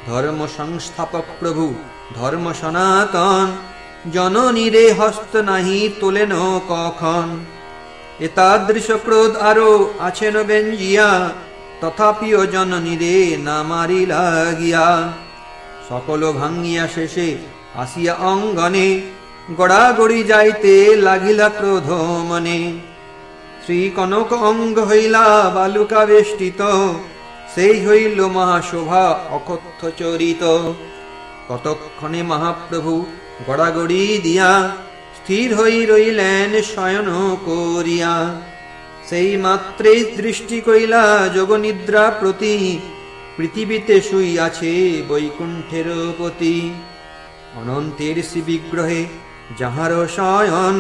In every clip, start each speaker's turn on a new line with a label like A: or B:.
A: ধর্ম সংস্থাপক প্রভু ধর্ম সনাতন, জননীরে হস্ত নাহি তোলেন কখন। এতাদৃশ ক্রোধ আরো আছেন বেঞ্জিয়া, তথাপিও জননীরে না মারিলা গিয়া। সকল ভাঙ্গিয়া শেষে আসিয়া অঙ্গনে, গড়াগড়ি যাইতে লাগিলা ক্রোধ মনে। শ্রী কনক অঙ্গ হইলা বালুকা বেষ্টিত, সেই হইল মহাশোভা অকথ্য চরিত। কতক্ষণে মহাপ্রভু গড়াগড়ি দিয়া, স্থির হই রইলেন শয়ন করিয়া। সেই মাত্রেই দৃষ্টি কইলা যোগনিদ্রা প্রতি, পৃথিবীতে শুইয়াছে বৈকুণ্ঠের পতি। অনন্তের শ্রী বিগ্রহে যাহার শয়ন,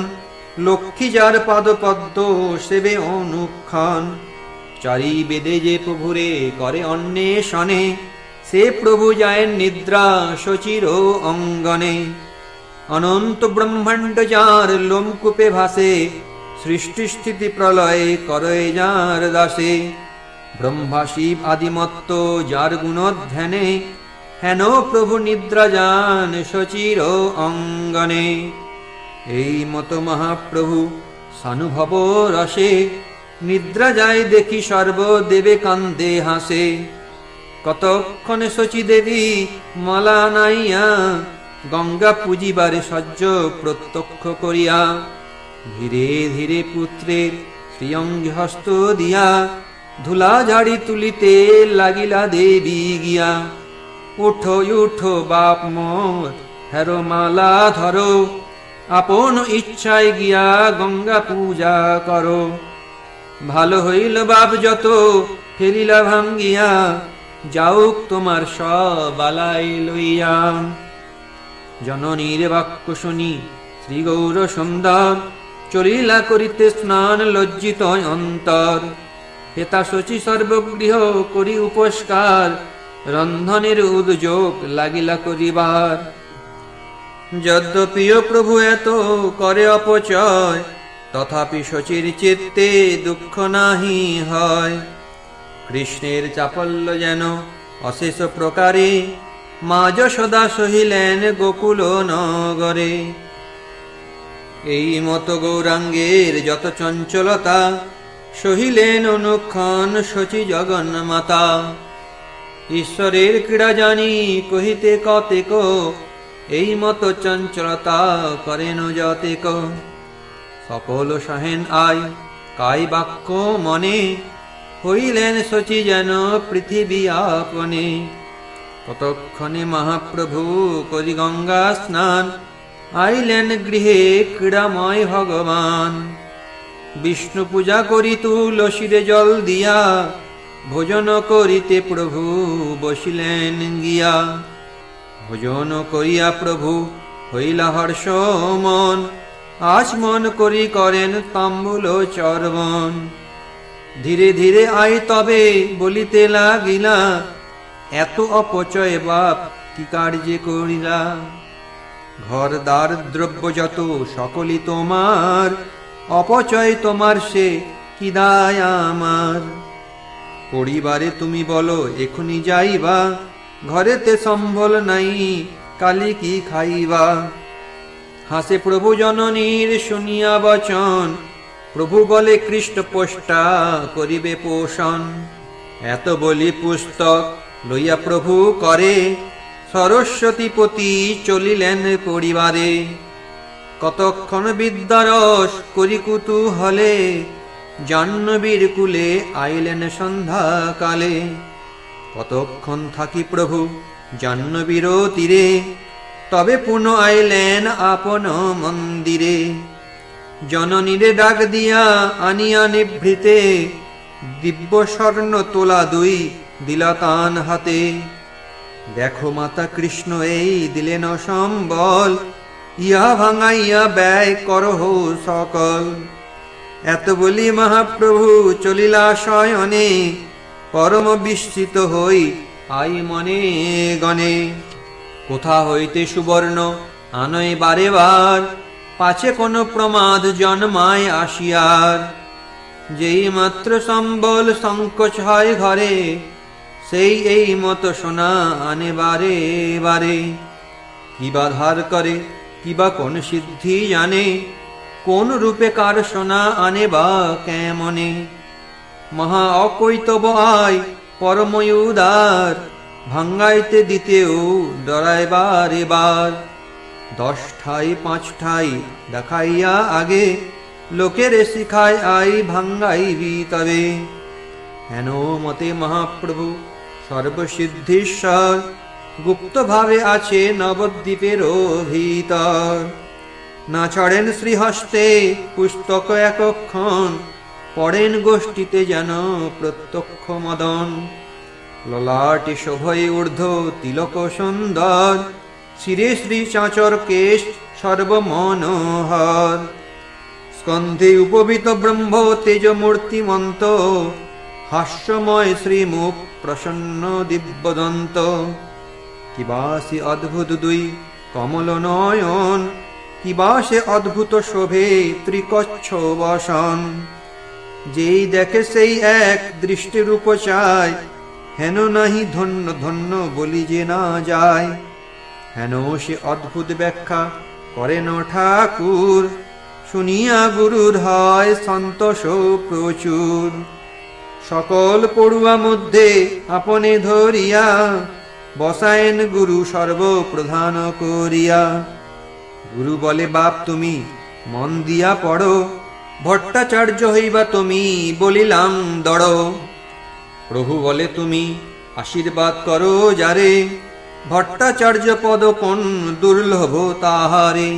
A: লক্ষ্মী যার পাদপদ্ম সেবে অনুক্ষণ। চারি বেদে যে প্রভুরে করে অন্বেষণে, সে প্রভু যায় নিদ্রা শচীর অঙ্গনে। অনন্ত ব্রহ্মাণ্ড যার লোমকূপে ভাসে, সৃষ্টি স্থিতি প্রলয় করে যার দাসে। ব্রহ্মা শিব আদিমত্ত যার গুণধ্যানে, হেন প্রভু নিদ্রা যান শচীর অঙ্গনে। এই মত মহাপ্রভু সানুভব রসে, নিদ্রা যায় দেখি সর্বদেবে কান্দে হাসে। কতক্ষণে শচী দেবী মালা নাইয়া, গঙ্গা পূজিবারে সহ্য প্রত্যক্ষ করিয়া। ধীরে ধীরে পুত্রের শ্রীঅঙ্গে হস্ত দিয়া, ধুলা ঝাড়ি তুলিতে লাগিলা দেবী গিয়া। উঠো উঠো বাপ মোর, হেরো মালা ধরো, আপন ইচ্ছায় গিয়া গঙ্গা পূজা করো। ভালো হইল বাপ যত ফেরিলা ভাঙ্গিয়া, যাউক তোমার সবালাই লইয়া। জননীর বাক্য শুনি শ্রী গৌর সুন্দর, চলিলা করিতে স্নান লজ্জিত অন্তর। হেতা শচী সর্বগৃহ করি উপস্কার, রন্ধনের উদ্যোগ লাগিলা করিবার। যদ্যপিও প্রভু এত করে অপচয়, তথাপি শচীর চিত্তে দুঃখ নাহি হয়। কৃষ্ণের চাপল্য যেন অশেষ প্রকারে, মা যশোদা সহিলেন গোকুল নগরে। এই মত গৌরাঙ্গের যত চঞ্চলতা, সহিলেন অনুক্ষণ শচী জগন্মাতা। ঈশ্বরের ক্রীড়া জানি কহিতে কতেক, এই মত চঞ্চলতা করেন যতেক। সকল সহেন আয় কাই বাক্য মনে, হইলেন শচী যেন পৃথিবী আপনে। কতক্ষণে মহাপ্রভু করি গঙ্গা স্নান, আইলেন গৃহে ক্রীড়াময় ভগবান। বিষ্ণু পূজা করি তুলসীরে জল দিয়া, ভোজন করিতে প্রভু বসিলেন গিয়া। ভোজন করিয়া প্রভু হইলা হর্ষ মন, আচমন করি করেন তাম্বুল চর্বণ। ধীরে ধীরে আই তবে বলিতে লাগিলা, এত অপচয় বাপ কি কার্যে করিলা। ঘর দ্বার দ্রব্য যত সকলই তোমার, অপচয় তোমার সে কি দায় আমার। পরিবারে তুমি বলো এখনি যাইবা, ঘরেতে সম্বল নাই কালি কি খাইবা। হাসে প্রভু জননীর শুনিয়া বচন, প্রভু বলে কৃষ্ণ পোষ্টা করিবে পোষণ। এত বলি পুস্তক লইয়া প্রভু করে, সরস্বতীপতি চলিলেন পরিবারে। কতক্ষণ বিদ্যারস করি কুতূহলে, জাহ্নবীর কুলে আইলেন সন্ধ্যাকালে। কতক্ষণ থাকি প্রভু জাহ্নবীর তীরে, তবে পুনঃ আইলেন আপন মন্দিরে। জননীরে ডাক দিয়া আনিয়া নিভৃতে, দিব্য স্বর্ণ তোলা দুই দিলা তান হাতে। দেখো মাতা কৃষ্ণ এই দিলেন সম্বল, ইহা ভাঙাইয়া ব্যয় করহ সকল। এত বলি মহাপ্রভু চলিলা শয়নে, পরম বিস্মিত হই আই মনে গণে। কোথা হইতে সুবর্ণ আনয় বারে বার, পাছে কোন প্রমাদ জন্মায় আসিয়ার। যেই মাত্র সম্বল সংকোচ হয় ঘরে, সেই এই মতো সোনা আনে বারে বারে। কিবা ধার করে, কিবা কোন সিদ্ধি জানে, কোন রূপে কার সোনা আনে বা কেমনে। মহা অকৈতব আয় পরময়ুদার, ভাঙ্গাইতে দিতেও ডরায় বারে বার। 10 ঠাই 5 ঠাই দেখাইয়া আগে, লোকের শিখায় আই ভাঙ্গাইবি তবে। হেন মতে মহাপ্রভু সর্বসিদ্ধীশ্বর, গুপ্ত ভাবে আছে নবদ্বীপের ভিতর। না ছড়েন শ্রীহস্তে পুস্তক একক্ষণ, পড়েন গোষ্ঠীতে যেন প্রত্যক্ষ মদন। ললাটে শোভয় ঊর্ধ্ব তিলক সুন্দর, শিরে শ্রী চাঁচর কেশ সর্বমনোহর। স্কন্ধে উপবিত ব্রহ্ম তেজ মূর্তিমন্ত, হাস্যময় শ্রীমুখ প্রসন্ন দিব্যদন্ত। কিবা সে অদ্ভুত দুই কমল নয়ন, কিবা সে অদ্ভুত শোভে ত্রিকচ্ছ বসন। যেই দেখে সেই এক দৃষ্টিরূপ চায়, হেন নাহি ধন্য ধন্য বলি যে না যায়। হেন সে অদ্ভুত ব্যাখ্যা করেন ঠাকুর, শুনিয়া গুরুর হয় সন্তোষ প্রচুর। সকল পড়ুয়া মধ্যে আপনে ধরিয়া, বসায়েন গুরু সর্বপ্রধান করিয়া। গুরু বলে বাপ তুমি মন দিয়া পড়ো, ভট্টাচার্য হইবা তুমি বলিলাম দড়। প্রভু বলে তুমি আশীর্বাদ করো যারে, ভট্টাচার্য পদ কোন দুর্লভ তাহারে।